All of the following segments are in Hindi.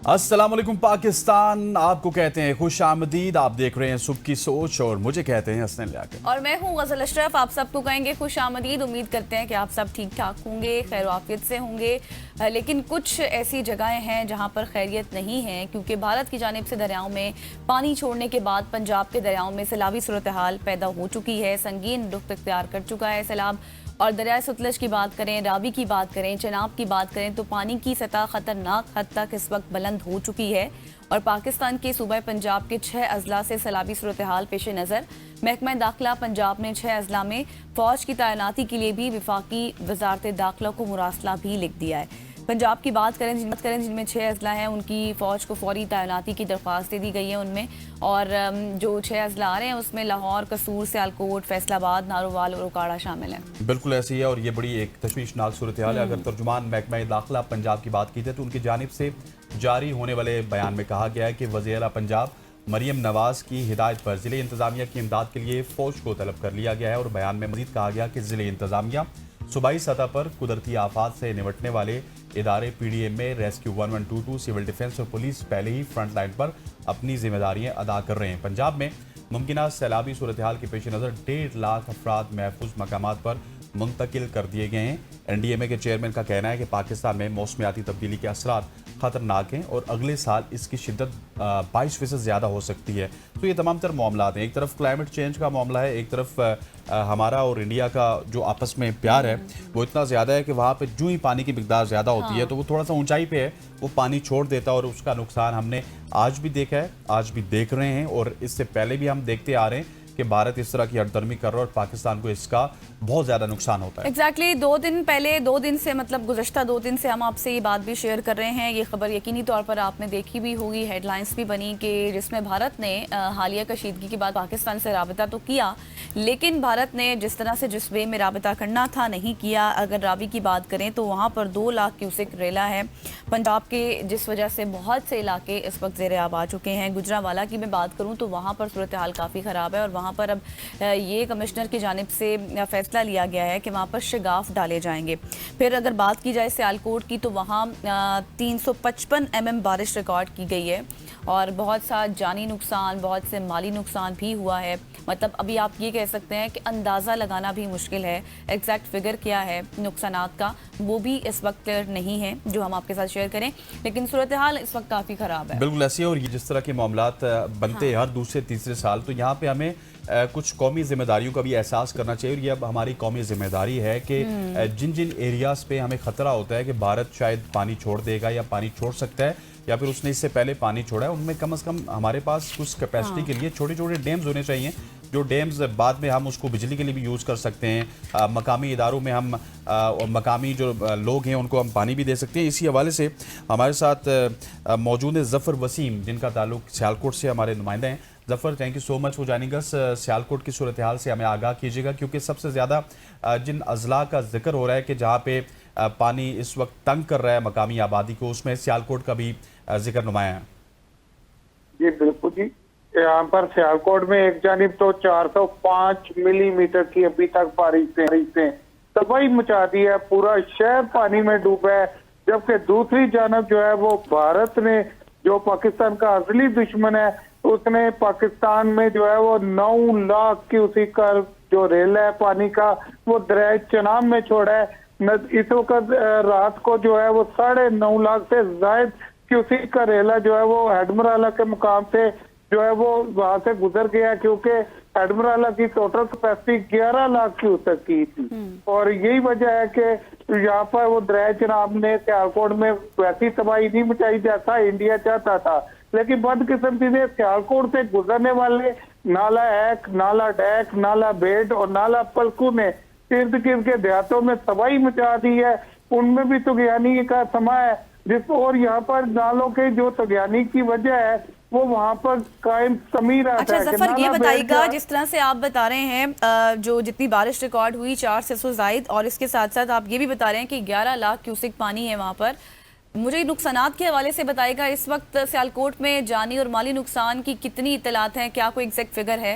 अस्सलाम वालेकुम पाकिस्तान, आपको कहते हैं खुश आमदीद। आप देख रहे हैं सुबह की सोच और मुझे कहते हैं हसन लियाकत। और मैं हूँ गजल अशरफ। आप सबको कहेंगे खुश आमदीद। उम्मीद करते हैं कि आप सब ठीक ठाक होंगे, खैर आफियत से होंगे। लेकिन कुछ ऐसी जगहें हैं जहाँ पर खैरियत नहीं है, क्योंकि भारत की जानिब से दरियाओं में पानी छोड़ने के बाद पंजाब के दरियाओं में सैलाबी सूरत हाल पैदा हो चुकी है। संगीन रुख इख्तियार कर चुका है सैलाब। और दरियाए सतलज की बात करें, रावी की बात करें, चनाब की बात करें तो पानी की सतह खतरनाक हद तक इस वक्त बुलंद हो चुकी है। और पाकिस्तान के सूबे पंजाब के 6 अजला से सैलाबी सूरत हाल पेश नज़र महकमा दाखिला पंजाब ने 6 अजला में फौज की तैनाती के लिए भी विफाकी वजारत दाखिला को मुरासला भी लिख दिया है। पंजाब की बात करें जिनमें 6 अजला हैं, उनकी फ़ौज को फौरी तैनाती की दरख्वास्त दे दी गई है उनमें। और जो 6 अजला आ रहे हैं उसमें लाहौर, कसूर, सियालकोट, फैसलाबाद, नारोवाल और उकाड़ा शामिल हैं। बिल्कुल ऐसी है और ये बड़ी एक तशवीशनाक सूरत हाल है। अगर तर्जुमान महकमा दाखिला पंजाब की बात की जाए तो उनकी जानिब से जारी होने वाले बयान में कहा गया है कि वज़ीर आला पंजाब मरियम नवाज की हिदायत पर ज़िले इंतज़ामिया की इमदाद के लिए फ़ौज को तलब कर लिया गया है। और बयान में मज़ीद कहा गया कि ज़िले इंतज़ामिया सूबाई सतह पर कुदरती आफात से निपटने वाले इदारे PDM में रेस्क्यू 1122, सिविल डिफेंस और पुलिस पहले ही फ्रंट लाइन पर अपनी जिम्मेदारियां अदा कर रहे हैं। पंजाब में मुमकिन सैलाबी सूरत हाल के पेश नज़र 1.5 लाख अफराद महफूज मकामात पर मुंतकिल कर दिए गए हैं। NDMA के चेयरमैन का कहना है कि पाकिस्तान में मौसमियाती तब्दीली के असरात ख़तरनाक हैं और अगले साल इसकी शिद्दत 22% ज़्यादा हो सकती है। तो ये तमाम तर मामला हैं। एक तरफ क्लाइमेट चेंज का मामला है, एक तरफ हमारा और इंडिया का जो आपस में प्यार है वो इतना ज़्यादा है कि वहाँ पे जो ही पानी की मिकदार ज़्यादा होती है तो वो थोड़ा सा ऊंचाई पे है, वो पानी छोड़ देता है और उसका नुकसान हमने आज भी देखा है, आज भी देख रहे हैं और इससे पहले भी हम देखते आ रहे हैं कि भारत इस तरह की हटदर्मी कर रहा है और पाकिस्तान को इसका बहुत ज़्यादा नुकसान होता है। एग्जैक्टली 2 दिन से मतलब गुज़श्ता 2 दिन से हम आपसे ये बात भी शेयर कर रहे हैं। ये खबर यकीनी तौर पर आपने देखी भी होगी, हेडलाइंस भी बनी कि जिसमें भारत ने हालिया कशीदगी के बाद पाकिस्तान से राबता तो किया, लेकिन भारत ने जिस तरह से जिस वे में राबता करना था नहीं किया। अगर रावी की बात करें तो वहाँ पर 2 लाख क्यूसेक रेला है पंजाब के, जिस वजह से बहुत से इलाके इस वक्त ज़ेर आब आ चुके हैं। गुजरांवाला की मैं बात करूँ तो वहाँ पर सूरत हाल काफ़ी ख़राब है और वहाँ पर अब ये कमिश्नर की जानिब से फैसला लिया गया है कि वहाँ पर शगाफ डाले जाएंगे। फिर अगर बात की जाए सियालकोट की तो वहाँ 355 mm बारिश रिकॉर्ड की गई है और बहुत सा जानी नुकसान, बहुत से माली नुकसान भी हुआ है। मतलब अभी आप ये कह सकते हैं कि अंदाज़ा लगाना भी मुश्किल है, एग्जैक्ट फिगर क्या है नुकसानात का वो भी इस वक्त क्लियर नहीं है जो हम आपके साथ शेयर करें, लेकिन सूरत हाल इस वक्त काफ़ी ख़राब है। बिल्कुल ऐसी है और ये जिस तरह के मामलात बनते हैं हर दूसरे तीसरे साल, तो यहाँ पे हमें कुछ कौमी जिम्मेदारियों का भी एहसास करना चाहिए। और ये अब हमारी कौमी जिम्मेदारी है कि जिन जिन एरियाज़ पे हमें ख़तरा होता है कि भारत शायद पानी छोड़ देगा या पानी छोड़ सकता है या फिर उसने इससे पहले पानी छोड़ा है, उनमें कम से कम हमारे पास कुछ कैपेसिटी के लिए छोटे छोटे डैम्स होने चाहिए, जो डैम्स बाद में हम उसको बिजली के लिए भी यूज़ कर सकते हैं। मकामी इदारों में हम और मकामी जो लोग हैं उनको हम पानी भी दे सकते हैं। इसी हवाले से हमारे साथ मौजूद है ज़फ़र वसीम, जिनका ताल्लुक सियालकोट से हमारे नुमाइंदा हैं। Zafar, thank you so much for joining us. Sialkot की सूरत हाल से हमें आगाह कीजिएगा, क्योंकि सबसे ज़्यादा जिन अजला का जिक्र हो रहा है कि जहाँ पे पानी इस वक्त तंग कर रहा है मकामी आबादी को, उसमें सियालकोट का भी जिक्र नुमाया है। जी बिल्कुल जी, यहाँ पर सियालकोट में एक जानिब तो 405 मिलीमीटर की अभी तक बारिशें तबाही मचा दी है, पूरा शहर पानी में डूबा है। जबकि दूसरी जानब जो है वो भारत ने, जो पाकिस्तान का असली दुश्मन है, उसने पाकिस्तान में जो है वो 9 लाख क्यूसेक का जो रेल है पानी का वो दरिया चनाब में छोड़ा है। इस वक्त रात को जो है वो 9.5 लाख से जायद क्यूसेक का रेला जो है वो हेडमराला के मुकाम से जो है वो वहां से गुजर गया, क्योंकि हेडमराला की टोटल कैपेसिटी 11 लाख क्यूसेक की थी। और यही वजह है कि यहाँ पर वो दरिया चनाब ने सियालकोट में वैसी तबाही नहीं मचाई जैसा इंडिया चाहता था, लेकिन बदकिस्मती से सियालकोट से गुजरने वाले नाला एक, नाला डैक, नाला बेड और नाला पलकू ने इर्द गिर्द के देहातों में तबाही मचा दी है। उनमें भी तुगयानी का समा है जिसको, और यहाँ पर नालों के जो तुगयानी की वजह है वो वहाँ पर कायम कमी रहता अच्छा, है। ज़फ़र ये बताइएगा, जिस तरह से आप बता रहे हैं जो जितनी बारिश रिकॉर्ड हुई 400 जायद, और इसके साथ साथ आप ये भी बता रहे हैं कि 11 लाख क्यूसेक पानी है वहाँ पर, मुझे नुकसानात के हवाले से बताइएगा इस वक्त सियालकोट में जानी और माली नुकसान की कितनी इतलात हैं, क्या कोई एग्जैक्ट फिगर है?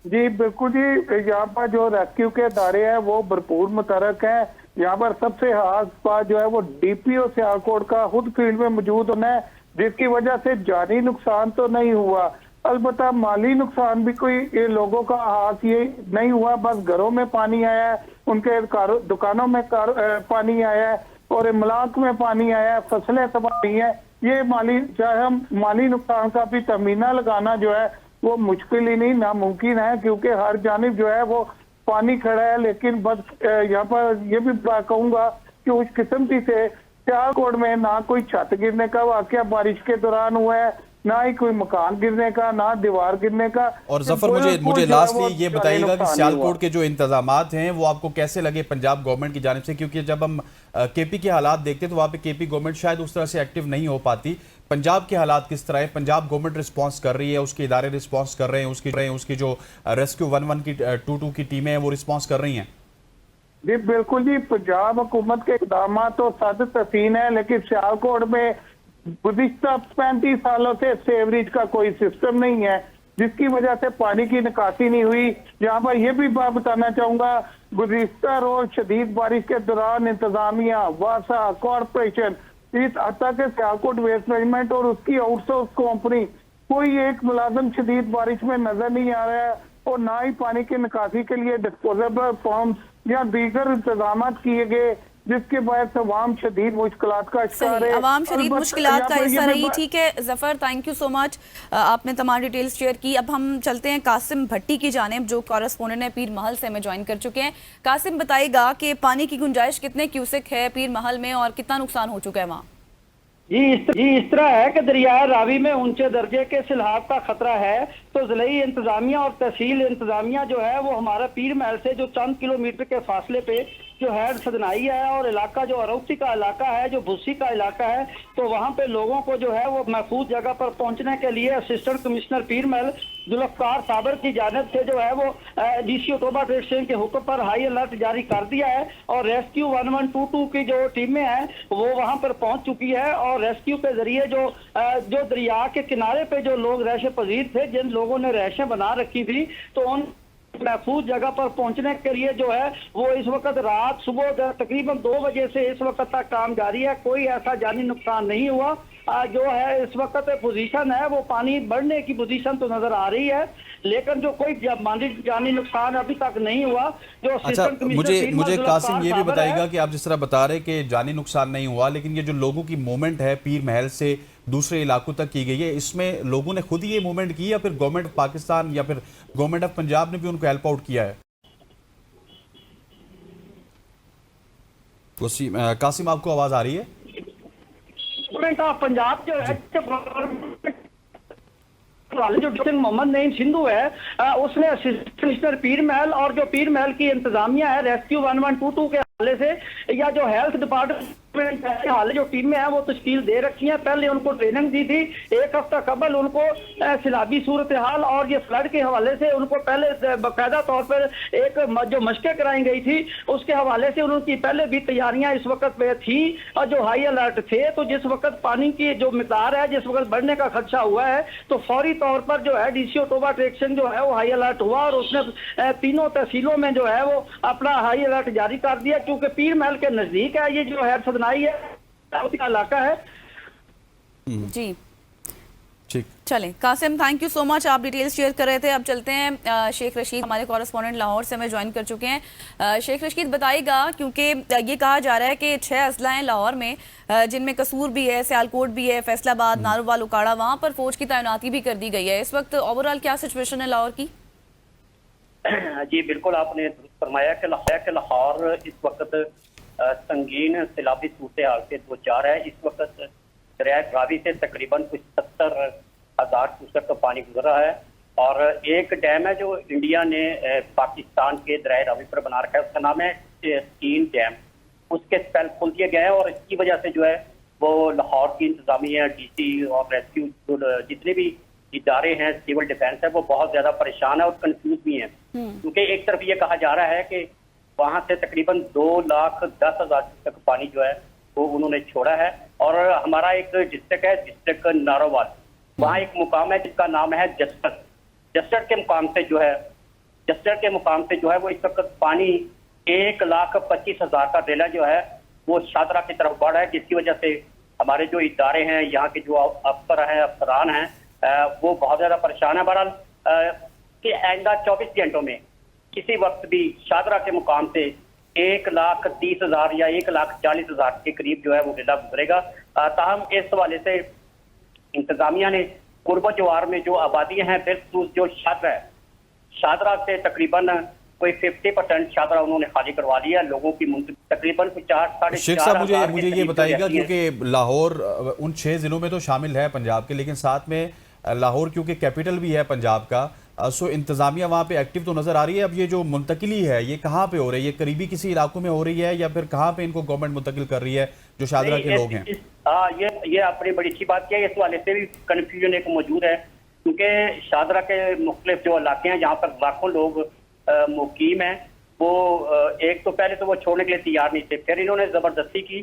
जी बिल्कुल जी, यहाँ पर जो रेस्क्यू के अदारे हैं वो भरपूर मुतरक है। यहाँ पर सबसे खास बात जो है वो DPO सियालकोट का खुद फील्ड में मौजूद होना है, जिसकी वजह से जानी नुकसान तो नहीं हुआ, अलबत्ता माली नुकसान भी कोई ये लोगों का हाथ ये नहीं हुआ। बस घरों में पानी आया है, उनके दुकानों में पानी आया है और इमलाक में पानी आया है, फसलें तबाह हुई हैं। ये चाहे हम माली नुकसान का भी तमीना लगाना जो है वो मुश्किल ही नहीं, नामुमकिन है, क्योंकि हर जानिब जो है वो पानी खड़ा है। लेकिन बस यहाँ पर ये भी कहूंगा कि उस किस्म की से सियालकोट में ना कोई छत गिरने का वाकया बारिश के दौरान हुआ है, ना ही कोई मकान गिरने का, ना दीवार गिरने का। और जफर, मुझे लास्टली ये बताइएगा कि सियालकोट के जो इंतजामात हैं वो आपको कैसे लगे पंजाब गवर्नमेंट की जानिब से, क्योंकि जब हम केपी के हालात देखते हैं तो वहाँ पे केपी गवर्नमेंट शायद उस तरह से एक्टिव नहीं हो पाती। पंजाब के हालात किस तरह है? पंजाब गवर्नमेंट रिस्पांस कर रही है, उसके इदारे रिस्पांस कर रहे हैं, उसकी जो रेस्क्यू 11 की 22 की टीमें हैं वो रिस्पांस कर रही हैं? जी बिल्कुल जी, पंजाब हुकूमत के इकदाम तो सद तसीन है, लेकिन सियालकोट में गुज़िश्ता 35 सालों से सीवरेज का कोई सिस्टम नहीं है, जिसकी वजह से पानी की निकासी नहीं हुई। यहाँ पर यह भी बात बताना चाहूंगा, गुज़िश्ता रोज शदीद बारिश के दौरान इंतजामिया, वासा, कॉरपोरेशन, इस हत्ता के सियालकोट वेस्ट मैनेजमेंट और उसकी आउटसोर्स कंपनी, कोई एक मुलाजिम शदीद बारिश में नजर नहीं आ रहा है और ना ही पानी की निकासी के लिए डिस्पोजेबल पंप या दीगर इंतजाम किए गए, जिसके बाद तमाम शदीद मुश्किलात का शिकार है। अवाम शदीद मुश्किलात का हिस्सा रही। ठीक है Zafar, thank you so much, आपने तमाम डिटेल्स शेयर की। अब हम चलते हैं कासिम भट्टी की जानिब, जो कॉरेस्पोंडेंट है पीर महल से हमें ज्वाइन कर चुके हैं। कासिम बताइएगा कि पानी की गुंजाइश कितने क्यूसेक है पीर महल में और कितना नुकसान हो चुका है वहाँ? जी इस तरह है कि दरिया रावी में ऊंचे दर्जे के सैलाब का खतरा है, तो ज़िले इंतजामिया और तहसील इंतजामिया जो है वो हमारा पीर महल से जो चंद किलोमीटर के फासले पे जो है सदनाई है और इलाका जो अरौती का इलाका है, जो भुस्सी का इलाका है, तो वहाँ पे लोगों को जो है वो महफूज जगह पर पहुँचने के लिए असिस्टेंट कमिश्नर पीर महल जुल्फ़कार साबर की जानिब से जो है वो डीसी तोबा ट्रेड स्टेशन के हुक्म पर हाई अलर्ट जारी कर दिया है और रेस्क्यू 1122 की जो टीमें हैं वो वहाँ पर पहुँच चुकी है और रेस्क्यू के जरिए जो दरिया के किनारे पे जो लोग रहश पजीर थे, जिन लोगों ने रहशें बना रखी थी, तो उन महफूज जगह पर पहुंचने के लिए जो है वो इस वक्त रात सुबह तकरीबन 2 बजे से इस वक्त तक काम जारी है। कोई ऐसा जानी नुकसान नहीं हुआ। जो है इस वक्त पोजीशन है वो पानी बढ़ने की पोजीशन तो नजर आ रही है, लेकिन जो कोई जानी नुकसान अभी तक नहीं हुआ। जो अच्छा, मुझे कासिम ये भी बताइएगा कि आप जिस तरह बता रहे कि जानी नुकसान नहीं हुआ, लेकिन ये जो लोगों की मूवमेंट है पीर महल से दूसरे इलाकों तक की गई है, इसमें लोगों ने खुद ही ये मूवमेंट की या फिर गवर्नमेंट ऑफ पाकिस्तान या फिर गवर्नमेंट ऑफ पंजाब ने भी उनको हेल्प आउट किया है? कासिम, आपको आवाज आ रही है? गवर्नमेंट ऑफ पंजाब जो है जो डॉक्टर मोहम्मद नईम सिंधु है, उसने असिस्टेंट कमिश्नर पीर महल और जो पीर महल की इंतजामिया है रेस्क्यू 1122 के हवाले से या जो हेल्थ डिपार्टमेंट के हाल जो टीमें हैं वो तश्कील दे रखी हैं। पहले उनको ट्रेनिंग दी थी, 1 हफ्ता कबल उनको सैलाबी सूरत हाल और ये फ्लड के हवाले से उनको पहले बाकायदा तौर पर एक जो मशक़ें कराई गई थी उसके हवाले से उनकी पहले भी तैयारियां इस वक्त पे थी और जो हाई अलर्ट थे। तो जिस वक्त पानी की जो मिकदार है जिस वक्त बढ़ने का खदशा हुआ है तो फौरी तौर पर जो है डीसी तोबा ट्रेक्शन जो है वो हाई अलर्ट हुआ और उसने तीनों तहसीलों में जो है वो अपना हाई अलर्ट जारी कर दिया, क्योंकि पीर महल के नजदीक है ये जो है सदनाई है इलाका है। जी ठीक, चलें Qasim, thank you so much, आप डिटेल्स शेयर कर रहे थे। अब चलते हैं शेख रशीद, हमारे कॉरेस्पॉन्डेंट लाहौर से हमें ज्वाइन कर चुके हैं। शेख रशीद बताइएगा, क्योंकि ये कहा जा रहा है कि 6 अजला हैं लाहौर में, जिनमें कसूर भी है, सियालकोट भी है, फैसलाबाद, नारोवाल, उकाड़ा, वहाँ पर फौज की तैनाती भी कर दी गई है। इस वक्त ओवरऑल क्या सिचुएशन है लाहौर की? जी बिल्कुल, आपने फरमाया कि लाहौर इस वक्त संगीन सैलाबी सूरत हाल से 2-4 है। इस वक्त दरिया रावी से तकरीबन कुछ 70,000 क्यूसेक का पानी गुजर रहा है और एक डैम है जो इंडिया ने पाकिस्तान के दरिया रावी पर बना रखा है, उसका नाम है स्कीन डैम। उसके स्पेल खोल दिए गए हैं और इसकी वजह से जो है वो लाहौर की इंतजामिया, डीसी और रेस्क्यू जितने भी इदारे हैं, सिविल डिफेंस है, वो बहुत ज्यादा परेशान है और कंफ्यूज भी हैं, क्योंकि एक तरफ ये कहा जा रहा है कि वहां से तकरीबन 2,10,000 तक पानी जो है वो उन्होंने छोड़ा है। और हमारा एक डिस्ट्रिक्ट है, डिस्ट्रिक्ट नारोवाल, वहाँ एक मुकाम है जिसका नाम है जस्टर के मुकाम से जो है वो इस वक्त पानी 1,25,000 का डेला जो है वो शादरा की तरफ बढ़ रहा है, जिसकी वजह से हमारे जो इदारे हैं, यहाँ के जो अफसर हैं, अफसरान हैं, वो बहुत ज़्यादा परेशान है। बहरहाल कि आइंदा 24 घंटों में किसी वक्त भी शादरा के मुकाम से 1,30,000 या 1,40,000 के करीब जो है वो रेला गुजरेगा। ताहम इस हवाले से इंतजामिया ने कुर्ब जवार में जो आबादियां हैं, बिलखसूस जो शादरा से तकरीबन कोई 50% शादरा उन्होंने खाली करवा लिया। लोगों की तकरीबन 4-4.5 शेख साहब, हजार मुझे ये बताइएगा, क्योंकि लाहौर उन 6 जिलों में तो शामिल है पंजाब के, लेकिन साथ में लाहौर क्योंकि कैपिटल भी है पंजाब का, सो इंतजामिया वहाँ पे एक्टिव तो नजर आ रही है। अब ये जो मुंतकिली है ये कहाँ पे हो रही है? ये करीबी किसी इलाकों में हो रही है या फिर कहाँ पे इनको गवर्नमेंट मुंतकिल कर रही है जो शादरा के लोग हैं? ये आपने बड़ी अच्छी बात की है। इस वाले से भी कन्फ्यूजन एक मौजूद है, क्योंकि शादरा के मुख्तलिफ जो इलाके हैं जहाँ पर लाखों लोग मुकीम हैं, वो एक तो पहले तो वो छोड़ने के लिए तैयार नहीं थे, फिर इन्होंने जबरदस्ती की,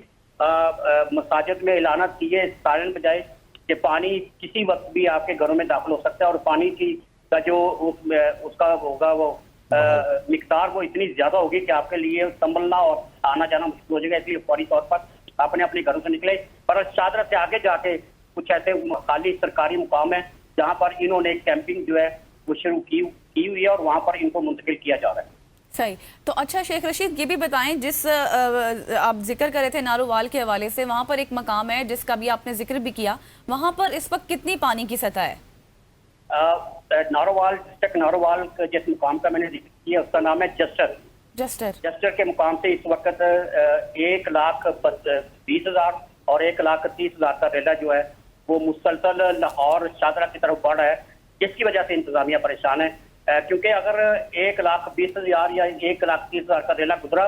मसाजिद में ऐलानात किए सायरन बजाए कि पानी किसी वक्त भी आपके घरों में दाखिल हो सकता है, और पानी की का जो उसका होगा वो मिकदार वो इतनी ज्यादा होगी कि आपके लिए संभलना और आना जाना मुश्किल हो जाएगा। इसलिए फौरी तौर पर आपने अपने घरों से निकले। पर शादरा से आगे जाके कुछ ऐसे खाली सरकारी मुकाम है जहाँ पर इन्होंने कैंपिंग जो है वो शुरू की हुई है और वहाँ पर इनको मुंतकिल किया जा रहा है। सही। तो अच्छा शेख रशीद, ये भी बताएं, जिस आप जिक्र कर रहे थे नारोवाल के हवाले से, वहाँ पर एक मकाम है जिसका भी आपने जिक्र भी किया, वहाँ पर इस वक्त कितनी पानी की सतह है? नारोवाल डिस्ट्रिक्ट नारोवाल जिस मुकाम का मैंने जिक्र किया उसका नाम है जस्टर के मुकाम से इस वक्त 1,20,000 और 1,30,000 का रेला जो है वो मुसलसल लाहौर शादरा की तरफ बढ़ रहा है, जिसकी वजह से इंतजामिया परेशान है। क्योंकि अगर 1,20,000 या 1,30,000 का रेला गुजरा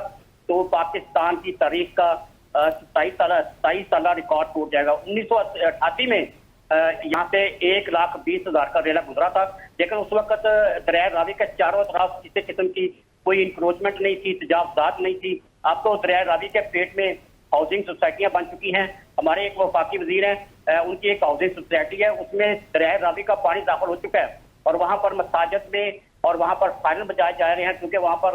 तो पाकिस्तान की तारीख का 27 साल रिकॉर्ड टूट जाएगा। 1988 में यहाँ से 1,20,000 का रेला गुजरा था, लेकिन उस वक्त दरिया रावी के चारों तरफ किसी किस्म की कोई इंक्रोचमेंट नहीं थी, तजावजात नहीं थी। अब तो दरिया रावी के पेट में हाउसिंग सोसाइटियां बन चुकी हैं। हमारे एक वफाकी वजीर हैं, उनकी एक हाउसिंग सोसाइटी है, उसमें दरिया रावी का पानी दाखिल हो चुका है और वहाँ पर मसाजिद में और वहाँ पर फाइनल बजाए जा रहे हैं, क्योंकि वहाँ पर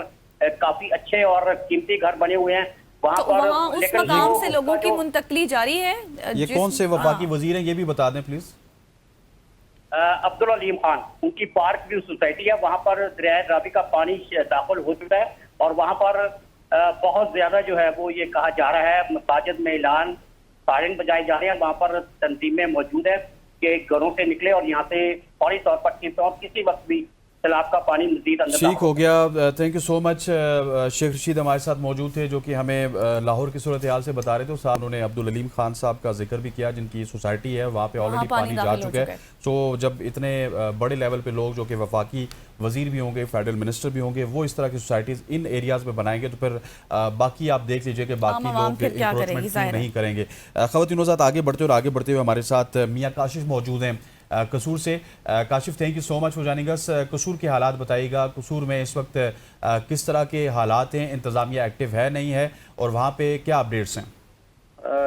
काफी अच्छे और कीमती घर बने हुए हैं। वहाँ तो पर वहाँ उस मकाम से लोगों की मुंतकली जारी है। ये कौन से वफाकी वजीर हैं ये भी बता दें प्लीज। अब्दुल अलीम खान, उनकी पार्क व्यू सोसाइटी है, वहाँ पर दरिया रावी का पानी दाखिल हो चुका है और वहाँ पर बहुत ज्यादा जो है वो ये कहा जा रहा है, मसाजिद में ऐलान सायरन बजाए जा रहे हैं, वहाँ पर तंजीमें मौजूद है कि घरों से निकले और यहाँ से फौरी तौर पर किसी वक्त भी सैलाब का पानी मजीद अंदर। ठीक हो गया, thank you so much. Sheikh Rasheed हमारे साथ मौजूद थे जो कि हमें लाहौर की सूरत हाल से बता रहे थे। साथ उन्होंने अब्दुल अलीम खान साहब का जिक्र भी किया जिनकी सोसाइटी है वहाँ पे ऑलरेडी पानी जा चुका है। तो जब इतने बड़े लेवल पे लोग जो कि वफाकी वजीर भी होंगे, फेडरल मिनिस्टर भी होंगे, वो इस तरह की सोसाइटीज़ इन एरियाज़ में बनाएंगे तो फिर बाकी आप देख लीजिए कि बाकी लोग इंक्रोचमेंट नहीं करेंगे। ख़वातीन साथ आगे बढ़ते हुए हमारे साथ मियाँ काशिफ मौजूद हैं कसूर से। Kashif, thank you so much for joining us. कसूर के हालात बताइएगा, कसूर में इस वक्त किस तरह के हालात हैं, इंतज़ामिया एक्टिव है नहीं है और वहाँ पे क्या अपडेट्स हैं?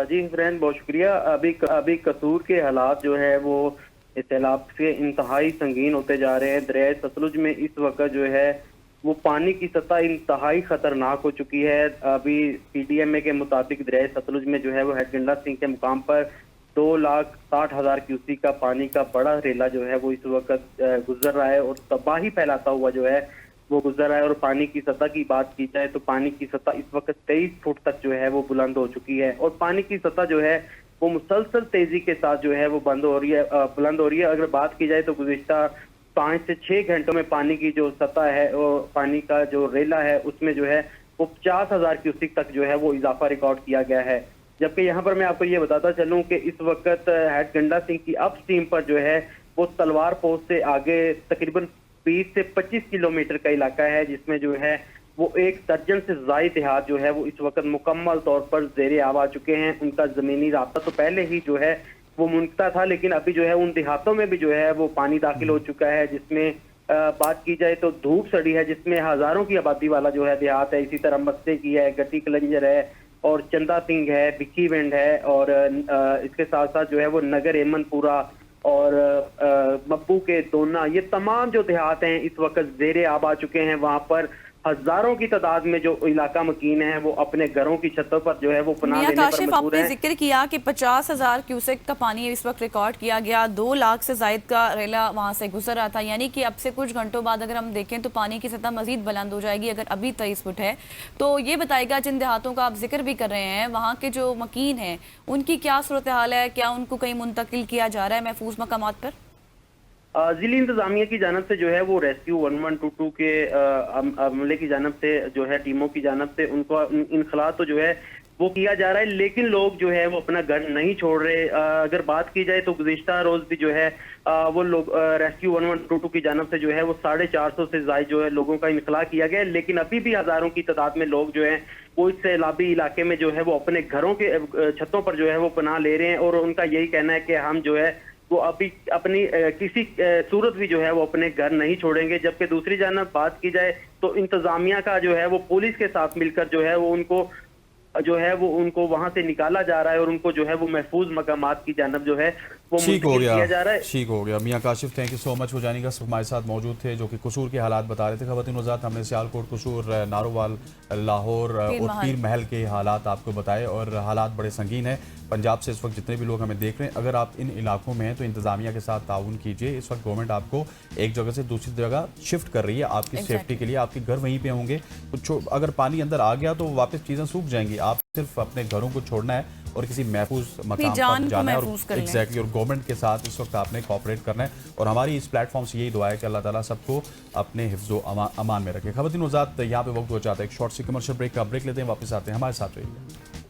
जी फ्रेंड, बहुत शुक्रिया। अभी कसूर के हालात जो है वो सैलाब से इंतहाई संगीन होते जा रहे हैं। दरिया सतलुज में इस वक्त जो है वो पानी की सतह इंतहाई खतरनाक हो चुकी है। अभी PDMA के मुताबिक दरिया सतलुज में जो है वो हेडगंडा सिंह के मुकाम पर 2,60,000 क्यूसेक का पानी का बड़ा रेला जो है वो इस वक्त गुजर रहा है और तबाही फैलाता हुआ जो है वो गुजर रहा है। और पानी की सतह की बात की जाए तो पानी की सतह इस वक्त 23 फुट तक जो है वो बुलंद हो चुकी है और पानी की सतह जो है वो मुसलसल तेजी के साथ जो है वो बुलंद हो रही है। अगर बात की जाए तो गुज़िश्ता 5 से 6 घंटों में पानी की जो सतह है और पानी का जो रेला है उसमें जो है वो 50,000 क्यूसेक तक जो है वो इजाफा रिकॉर्ड किया गया है। जबकि यहाँ पर मैं आपको ये बताता चलूं कि इस वक्त हेडगंडा सिंह की अप स्ट्रीम पर जो है वो तलवार पोस्ट से आगे तकरीबन 20 से 25 किलोमीटर का इलाका है, जिसमें जो है वो 1 दर्जन से ज़ायद देहात जो है वो इस वक्त मुकम्मल तौर पर ज़ेरे आब आ चुके हैं। उनका ज़मीनी रास्ता तो पहले ही जो है वो मुनक़ता था, लेकिन अभी जो है उन देहातों में भी जो है वो पानी दाखिल हो चुका है। जिसमें बात की जाए तो धूप सड़ी है, जिसमें हज़ारों की आबादी वाला जो है देहात है। इसी तरह मस्ते की है, गट्टी कलंजर है और चंदा सिंह है, भिक्की वेंड है और इसके साथ साथ जो है वो नगर एमनपुरा और मब्बू के दोना, ये तमाम जो देहात हैं इस वक्त ज़ेरे आब आ चुके हैं। वहाँ पर हजारों की तादाद में जो इलाका मकीन है वो अपने घरों की छतों पर जो है वो पनाह मियां लेने पर काशिफ, मजबूर आपने है। जिक्र किया कि 50,000 क्यूसेक का पानी इस वक्त रिकॉर्ड किया गया, 2 लाख से जायद का रेला वहां से गुजर रहा था, यानी कि अब से कुछ घंटों बाद अगर हम देखें तो पानी की सतह मजीद बुलंद हो जाएगी अगर अभी 23 फुट है। तो ये बताएगा जिन देहातों का आप जिक्र भी कर रहे हैं वहाँ के जो मकीन हैं उनकी क्या सूरत हाल है, क्या उनको कहीं मुंतकिल किया जा रहा है महफूज मकामात पर? जिली इंतजामिया की जानब से जो है वो रेस्क्यू 1122 के अमले की जानब से जो है टीमों की जानब से उनको इनखला तो जो है वो किया जा रहा है, लेकिन लोग जो है वो अपना घर नहीं छोड़ रहे। अगर बात की जाए तो गुज़िश्ता रोज भी जो है वो लोग रेस्क्यू 1122 की जानब से जो है वो 450 से ज्यादा जो है लोगों का इनखला किया गया है, लेकिन अभी भी हजारों की तादाद में लोग जो है वो इस सैलाबी इलाके में जो है वो अपने घरों के छतों पर जो है वो पनाह ले रहे हैं और उनका यही कहना है कि हम जो है वो अभी अपनी किसी सूरत भी जो है वो अपने घर नहीं छोड़ेंगे। जबकि दूसरी जानब बात की जाए तो इंतजामिया का जो है वो पुलिस के साथ मिलकर जो है वो उनको जो है वो उनको वहां से निकाला जा रहा है और उनको जो है वो महफूज मकामात की जानब जो है वो ठीक हो मुंतकिल गया, किया जा रहा है। ठीक हो गया। मियां Kashif, thank you so much. वो जानिएगा हमारे साथ मौजूद थे जो कि कसूर के हालात बता रहे थे। खवातीन वज़ात, हमने सियालकोट, कसूर, नारोवाल, लाहौर और पीर महल के हालात आपको बताए और हालात बड़े संगीन हैं। पंजाब से इस वक्त जितने भी लोग हमें देख रहे हैं, अगर आप इन इलाकों में हैं तो इंतजामिया के साथ ताउन कीजिए। इस वक्त गवर्नमेंट आपको एक जगह से दूसरी जगह शिफ्ट कर रही है आपकी सेफ्टी के लिए। आपके घर वहीं पे होंगे, तो अगर पानी अंदर आ गया तो वापस चीज़ें सूख जाएंगी। आप सिर्फ अपने घरों को छोड़ना है और किसी महफूज मकाम पर जाना है और एग्जैक्टली और गवर्नमेंट के साथ इस वक्त आपने कोऑपरेट करना है। और हमारी इस प्लेटफॉर्म से यही दुआ है कि अल्लाह ताला सबको अपने हिफ्ज़ो अमान में रखे। खवातीन वज़ात, यहाँ पे वक्त हो जाता है एक शॉर्ट सी कमर्शियल ब्रेक का। ब्रेक लेते हैं, वापस आते हैं, हमारे साथ रहिए।